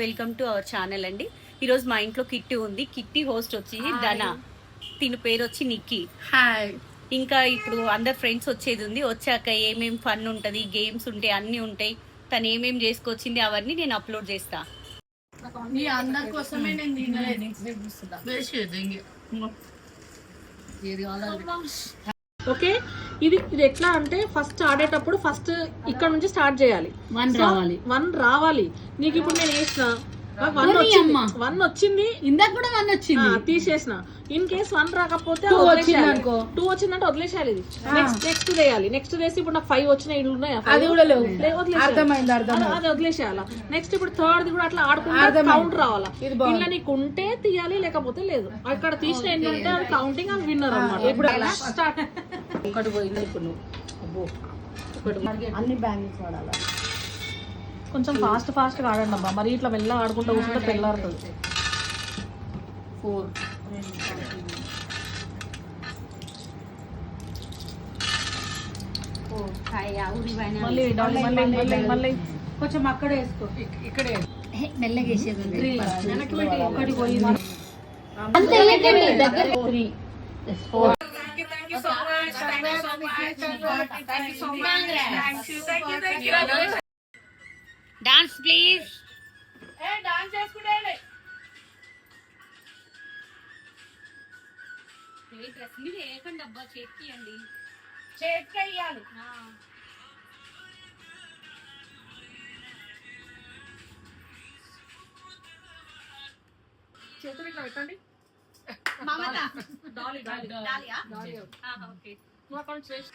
Welcome to our channel అండి. ఈరోజు మా ఇంట్లో కిట్టి ఉంది. కిట్టి హోస్ట్ వచ్చి ధన, తిని పేరు వచ్చి నిక్కీ. హాయ్. ఇంకా ఇప్పుడు అందరు ఫ్రెండ్స్ వచ్చేది ఉంది. వచ్చాక ఏమేం ఫన్ ఉంటుంది, గేమ్స్ ఉంటాయి, అన్నీ ఉంటాయి. తను ఏమేం చేసుకొచ్చింది అవన్నీ నేను అప్లోడ్ చేస్తా. మీ అందరి కోసమే నేను ఓకే, ఇది ఎట్లా అంటే ఫస్ట్ ఆడేటప్పుడు ఫస్ట్ ఇక్కడ నుంచి స్టార్ట్ చేయాలి. వన్ రావాలి నీకు. ఇప్పుడు నేను వేసిన వన్ వచ్చింది, ఇందాక కూడా వన్ వచ్చింది, తీసేసిన. ఇన్ కేస్ వన్ రాకపోతే టూ వచ్చిందంటే వదిలేసేయాలి. ఇది నెక్స్ట్ వేయాలి. నెక్స్ట్ వేసి ఇప్పుడు నాకు 5 వచ్చినాయి, ఇల్లు ఉన్నాయి, అది కూడా లేవు, అది వదిలేసేయాలి. నెక్స్ట్ ఇప్పుడు థర్డ్ కూడా అట్లా ఆడుకుంటే కౌంట్ రావాలా. ఇలా నీకు ఉంటే తీయాలి, లేకపోతే లేదు. అక్కడ తీసిన ఏంటంటే అది కౌంటింగ్, అది విన్నర్ అన్నమాట. ఇప్పుడు స్టార్ట్. ఒకటి పోయింది. ఇప్పుడు నువ్వు అన్ని బ్యాంగిల్స్ వాడాలి. కొంచెం ఫాస్ట్ గా ఆడండి అబ్బా. మరి ఇట్లా మెల్ల ఆడుకుంటూ కూర్చుంటే తెల్లారుతుంది. 4 మళ్ళీ కొంచెం అక్కడ వేసుకో, ఇక్కడే మెల్లగా వేసేది. ఒకటి పోయింది. 3 4. Dance please. మీరు వేయకండి అబ్బా, చేతికి అండి, చేతికి వేయాలి. చేతులు ఇట్లా పెట్టండి. మమత డాలి డాలియా. ఓకే, నువ్వు అక్కడ చేసి